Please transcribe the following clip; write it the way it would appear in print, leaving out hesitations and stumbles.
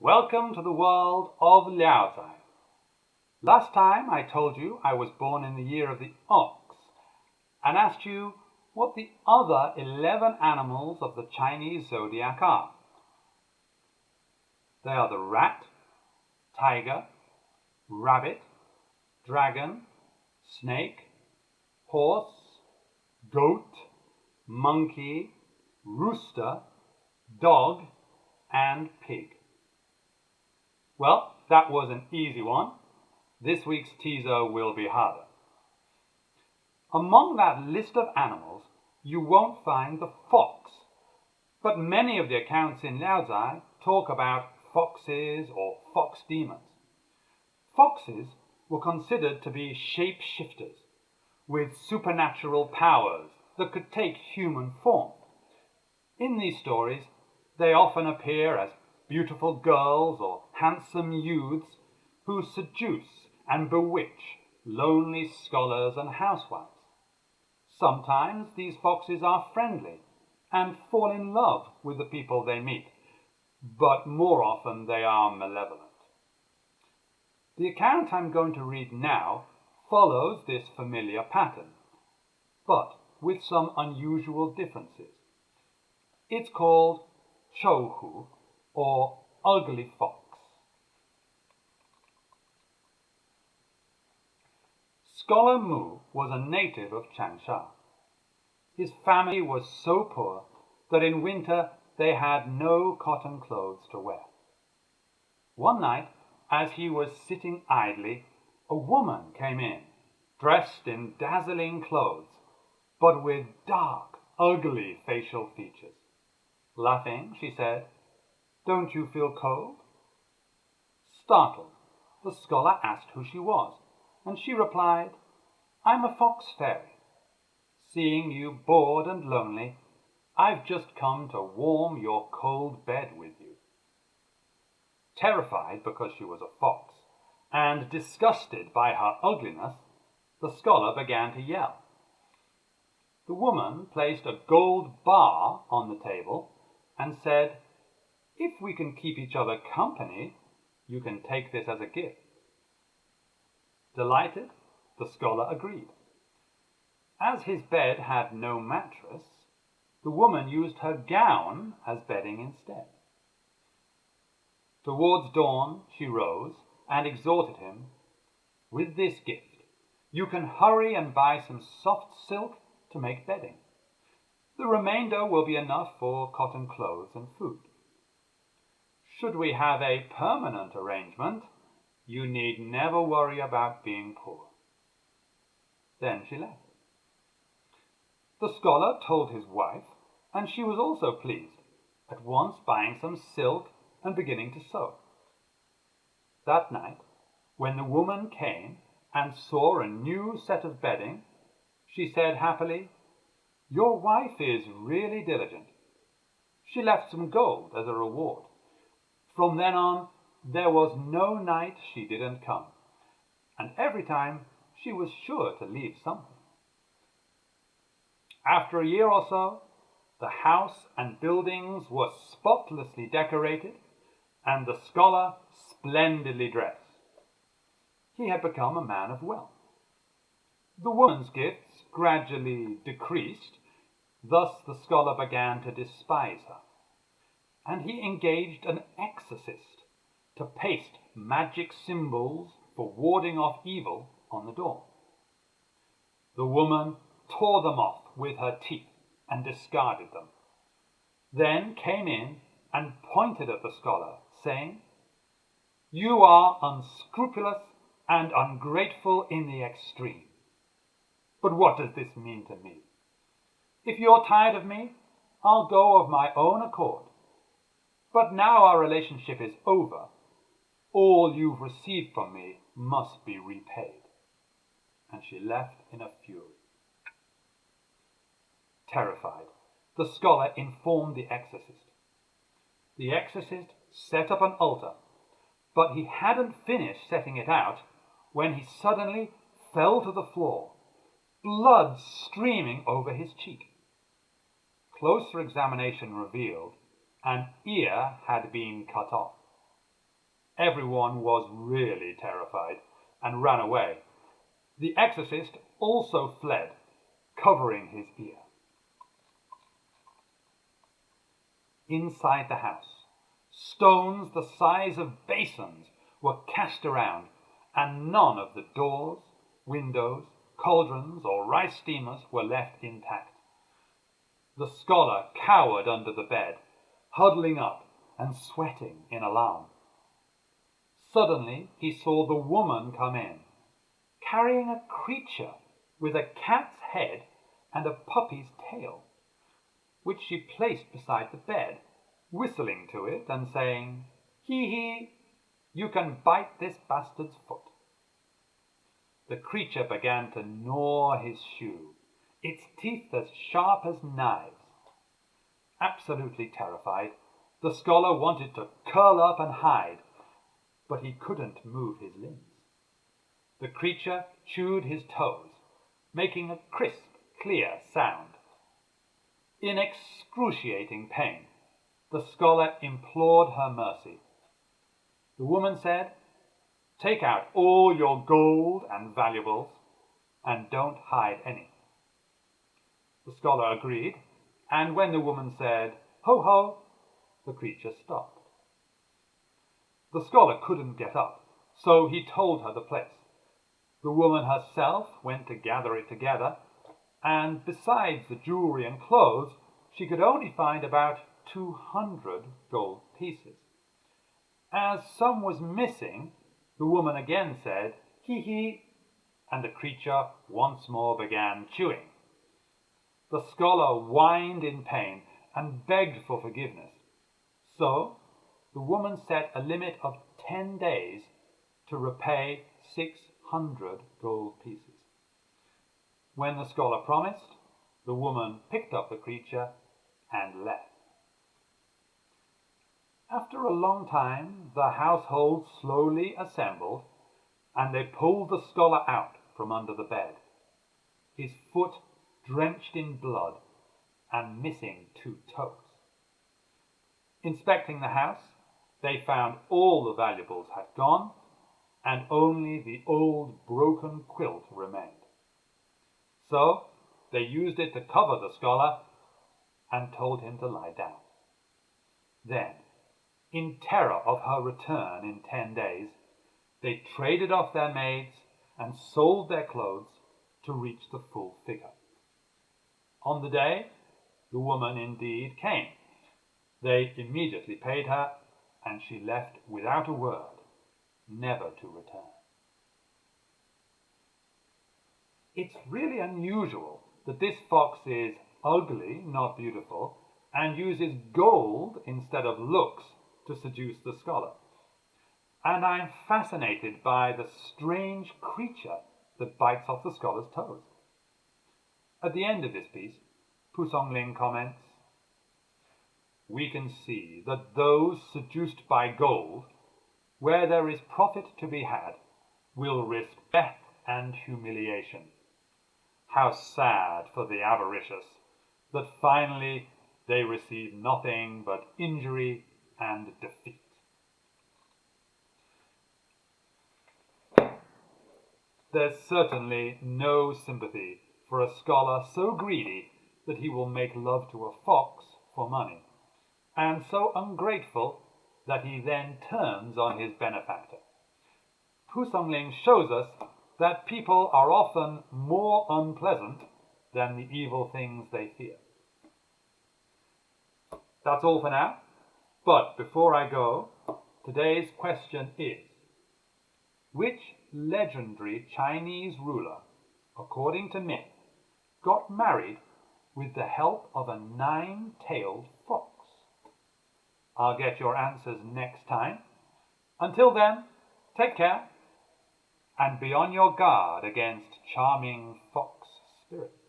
Welcome to the world of Liao Zai. Last time I told you I was born in the year of the ox and asked you what the other 11 animals of the Chinese zodiac are. They are the rat, tiger, rabbit, dragon, snake, horse, goat, monkey, rooster, dog, and pig. Well, that was an easy one. This week's teaser will be harder. Among that list of animals, you won't find the fox, but many of the accounts in Liao Zai talk about foxes or fox demons. Foxes were considered to be shape-shifters with supernatural powers that could take human form. In these stories, they often appear as beautiful girls or handsome youths who seduce and bewitch lonely scholars and housewives. Sometimes these foxes are friendly and fall in love with the people they meet, but more often they are malevolent. The account I'm going to read now follows this familiar pattern, but with some unusual differences. It's called丑狐, or ugly fox. Scholar Mu was a native of Changsha. His family was so poor that in winter they had no cotton clothes to wear. One night, as he was sitting idly, a woman came in, dressed in dazzling clothes, but with dark, ugly facial features. Laughing, she said, "Don't you feel cold?" Startled, the scholar asked who she was, and she replied, "I'm a fox fairy. Seeing you bored and lonely, I've just come to warm your cold bed with you." Terrified because she was a fox, and disgusted by her ugliness, the scholar began to yell. The woman placed a gold bar on the table and said, "If we can keep each other company, you can take this as a gift." Delighted, the scholar agreed. As his bed had no mattress, the woman used her gown as bedding instead. Towards dawn, she rose and exhorted him, "With this gift, you can hurry and buy some soft silk to make bedding. The remainder will be enough for cotton clothes and food. Should we have a permanent arrangement, you need never worry about being poor." Then she left. The scholar told his wife, and she was also pleased, at once buying some silk and beginning to sew. That night, when the woman came and saw a new set of bedding, she said happily, "Your wife is really diligent." She left some gold as a reward. From then on, there was no night she didn't come, and every time she was sure to leave something. After a year or so, the house and buildings were spotlessly decorated, and the scholar splendidly dressed. He had become a man of wealth. The woman's gifts gradually decreased, thus the scholar began to despise her, and he engaged an exorcist to paste magic symbols for warding off evil on the door. The woman tore them off with her teeth and discarded them, then came in and pointed at the scholar, saying, "You are unscrupulous and ungrateful in the extreme. But what does this mean to me? If you're tired of me, I'll go of my own accord. But now our relationship is over. All you've received from me must be repaid." And she left in a fury. Terrified, the scholar informed the exorcist. The exorcist set up an altar, but he hadn't finished setting it out when he suddenly fell to the floor, blood streaming over his cheek. Closer examination revealed an ear had been cut off. Everyone was really terrified and ran away. The exorcist also fled, covering his ear. Inside the house, stones the size of basins were cast around, and none of the doors, windows, cauldrons, or rice steamers were left intact. The scholar cowered under the bed, huddling up and sweating in alarm. Suddenly he saw the woman come in, carrying a creature with a cat's head and a puppy's tail, which she placed beside the bed, whistling to it and saying, "Hee hee, you can bite this bastard's foot." The creature began to gnaw his shoe, its teeth as sharp as knives. Absolutely terrified, the scholar wanted to curl up and hide, but he couldn't move his limbs. The creature chewed his toes, making a crisp, clear sound. In excruciating pain, the scholar implored her mercy. The woman said, "Take out all your gold and valuables, and don't hide any." The scholar agreed, and when the woman said, "Ho, ho," the creature stopped. The scholar couldn't get up, so he told her the place. The woman herself went to gather it together, and besides the jewelry and clothes, she could only find about 200 gold pieces. As some was missing, the woman again said, "Hee hee," and the creature once more began chewing. The scholar whined in pain and begged for forgiveness. So the woman set a limit of 10 days to repay 600 gold pieces. When the scholar promised, the woman picked up the creature and left. After a long time, the household slowly assembled, and they pulled the scholar out from under the bed, his foot drenched in blood and missing 2 toes. Inspecting the house, they found all the valuables had gone, and only the old broken quilt remained. So they used it to cover the scholar and told him to lie down. Then, in terror of her return in 10 days, they traded off their maids and sold their clothes to reach the full figure. On the day, the woman indeed came. They immediately paid her, and she left without a word, never to return. It's really unusual that this fox is ugly, not beautiful, and uses gold instead of looks to seduce the scholar. And I'm fascinated by the strange creature that bites off the scholar's toes. At the end of this piece, Pusongling comments, "We can see that those seduced by gold, where there is profit to be had, will risk death and humiliation. How sad for the avaricious that finally they receive nothing but injury and defeat." There's certainly no sympathy for a scholar so greedy that he will make love to a fox for money, and so ungrateful that he then turns on his benefactor. Pusongling shows us that people are often more unpleasant than the evil things they fear. That's all for now, but before I go, today's question is, which legendary Chinese ruler, according to myth, got married with the help of a 9-tailed fox? I'll get your answers next time. Until then, take care and be on your guard against charming fox spirits.